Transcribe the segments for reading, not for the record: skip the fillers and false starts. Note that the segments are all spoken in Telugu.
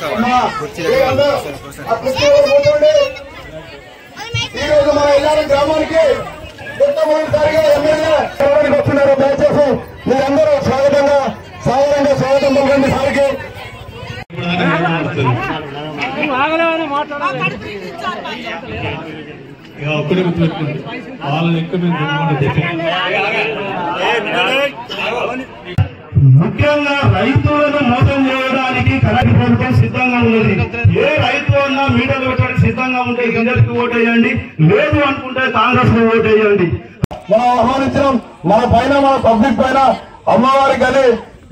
మన ఇల్లారం గ్రామానికి మొట్టమొదటిసారిగా ఎమ్మెల్యే వస్తున్నారు. దయచేసి మీరందరూ స్వాగతంగా స్వాగతం పలకండి సార్కి. ముఖ్యంగా రైతులను మోసం చేయడానికి కరెక్ట్ ప్రభుత్వం సిద్ధంగా ఉన్నది. ఏ రైతు అన్నా మీడియాలో పెట్టడానికి సిద్ధంగా ఉంటే గింజలకు ఓటేయండి, లేదు అనుకుంటే కాంగ్రెస్ కు ఓటేయండి. మనం ఆహ్వానించడం మన పైన మన పబ్లిక్ పైన అమ్మవారి కానీ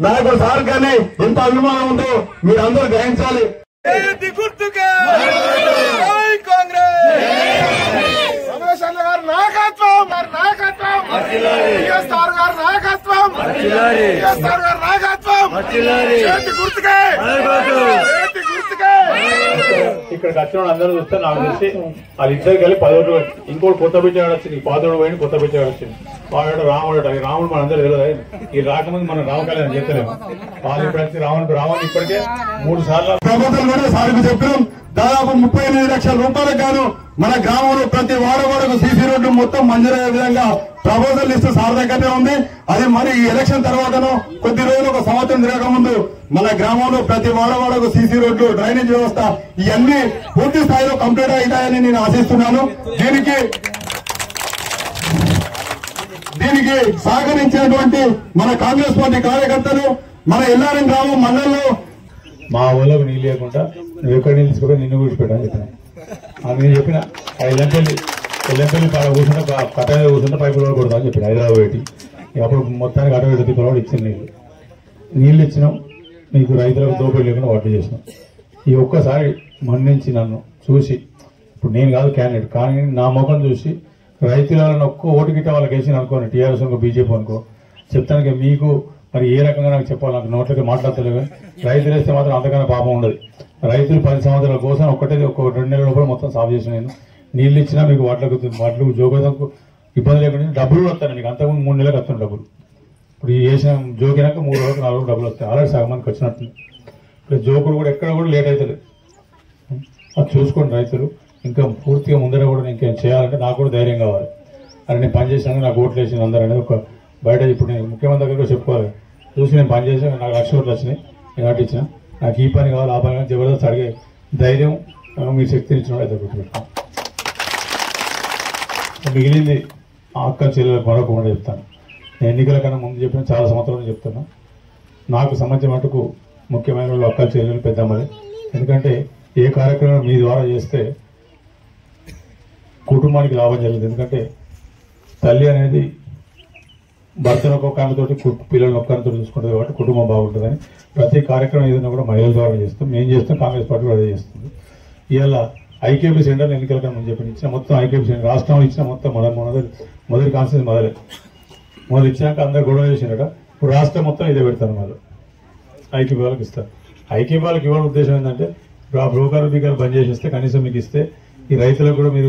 నాయకుడు సార్ కానీ ఎంత అభిమానం ఉందో మీరందరూ గ్రహించాలి. ఇక్కడికి వచ్చిన అందరూ చూస్తే నాకు తెలిసి వాళ్ళిద్దరికి వెళ్ళి 10 ఓట్లు ఇంకోటి కొత్త పిచ్చాడు వచ్చింది, పాతోడు పోయింది, కొత్త పిచ్చాడు వచ్చింది. వాడు రాముడు రాముడు మన అందరూ తెలియదు. ఈ రాకముందు మనం రామ కళ్యాణం చేస్తలేము. వాళ్ళు ఇప్పుడు రావణ్ ఇప్పటికే 3 సార్లు ప్రభుత్వం కూడా సార్కు చెప్పాం. దాదాపు 38 లక్షల రూపాయలకు గాను మన గ్రామంలో ప్రతి వాడవాడకు సీసీ రోడ్లు మొత్తం మంజూరయ్యే విధంగా ప్రపోజల్ లిస్టు సార్ దగ్గరనే ఉంది. అది మరి ఈ ఎలక్షన్ తర్వాతను కొద్ది రోజులు ఒక సంవత్సరం తిరగకముందు మన గ్రామంలో ప్రతి వాడవాడకు సీసీ రోడ్లు, డ్రైనేజ్ వ్యవస్థ ఇవన్నీ పూర్తి స్థాయిలో కంప్లీట్ అవుతాయని నేను ఆశిస్తున్నాను. దీనికి సహకరించినటువంటి మన కాంగ్రెస్ పార్టీ కార్యకర్తలు, మన ఎల్లారం గ్రామం మండలంలో మా ఊళ్ళకు నీళ్ళు లేకుండా నువ్వు ఎక్కడ నీళ్ళు తీసుకోవాలి నిన్ను కూర్చోపెట్టాలని చెప్పిన. నేను చెప్పిన ఎల్లంపల్లి పాడ కూర్చుంటే కట్ట కూర్చుంటే పైపు కొడతా అని చెప్పిన హైదరాబాద్ పెట్టి. అప్పుడు మొత్తానికి అటు పెట్టి పిల్లవాడు ఇచ్చిన నీళ్ళు ఇచ్చినాం. మీకు రైతులకు దోపిడీ లేకుండా వాటి చేసినాం. ఈ ఒక్కసారి మన్నించి నన్ను చూసి, ఇప్పుడు నేను కాదు క్యాండిడేట్ కానీ నా ముఖం చూసి రైతులను ఒక్క ఓటు గిట్ట వాళ్ళకి వేసిన అనుకోని టీఆర్ఎస్ అనుకో బీజేపీ అనుకో చెప్తానికి మీకు మరి ఏ రకంగా నాకు చెప్పాలి, నాకు నోట్లకి మాట్లాడతలేవు. రైతులు వేస్తే మాత్రం అంతకన్నా పాపం ఉండదు. రైతులు 10 సంవత్సరాల కోసం ఒక 2 నెలల లోపల మొత్తం సాగు చేసిన నేను నీళ్ళు ఇచ్చినా మీకు వాటికి జోగేదానికి ఇబ్బంది లేకుండా డబ్బులు వస్తాను. మీకు అంతకుముందు 3 నెలలకు వస్తాను డబ్బులు. ఇప్పుడు ఈ వేసిన జోకినాక 3 రోజులకు 4 రోజులు డబ్బులు వస్తాయి. ఆల్రెడీ సగం మందికి వచ్చినట్టు. ఇప్పుడు జోకుడు కూడా ఎక్కడ కూడా లేట్ అవుతుంది. అది చూసుకోండి రైతులు. ఇంకా పూర్తిగా ముందర కూడా ఇంకేం చేయాలంటే నాకు కూడా ధైర్యం కావాలి. అని నేను పనిచేసినాక నాకు ఓట్లు వేసిన అందరూ అనేది ఒక బయట ఇప్పుడు నేను ముఖ్యమంత్రి దగ్గర కూడా చెప్పుకోవాలి. చూసి నేను పనిచేసి నాకు 1 లక్ష ఓట్లు వచ్చినాయి, నేను అటు ఇచ్చిన. నాకు ఈ పని కావాలి, ఆ పని కానీ జబర్దస్త్ అడిగే ధైర్యం మీ శక్తిని ఇచ్చిన అయితే గుర్తుపెట్టాను. మిగిలింది అక్క చెల్లెలకు మరొక మాట చెప్తాను. నేను ఎన్నికల కన్నా ముందు చెప్పిన చాలా సంవత్సరాలు చెప్తున్నా. నాకు సంబంధించిన మటుకు ముఖ్యమైన వాళ్ళు అక్క చెల్లెలు పెద్దమ్మది. ఎందుకంటే ఏ కార్యక్రమం మీ ద్వారా చేస్తే కుటుంబానికి లాభం జరుగుతుంది. ఎందుకంటే తల్లి అనేది భర్తను ఒక్కొక్క ఆమెతోటి పిల్లలను ఒక్కరితో చూసుకుంటుంది కాబట్టి కుటుంబం బాగుంటుందని ప్రతి కార్యక్రమం ఏదైనా కూడా మహిళల ద్వారా చేస్తాం. మేము చేస్తాం, కాంగ్రెస్ పార్టీ కూడా అదే చేస్తుంది. ఇవాళ ఐకేపీ సెంటర్ ఎన్నికల కన్నా ముందు చెప్పి ఇచ్చిన మొత్తం ఐకేపీ సెంటర్ రాష్ట్రంలో ఇచ్చిన మొత్తం మొదటి కాన్స్టిట్యూన్సీ మొదలు ఇచ్చినాక అందరు గొడవ చేసినాక ఇప్పుడు రాష్ట్రం మొత్తం ఇదే పెడతారు. వాళ్ళు ఐకేపీ వాళ్ళకి ఇస్తారు. ఐకేపీ వాళ్ళకి ఇవ్వడం ఉద్దేశం ఏంటంటే ఇప్పుడు ఆ బ్రోకర్ బంద్ చేసేస్తే కనీసం మీకు ఇస్తే ఈ రైతులకు కూడా మీరు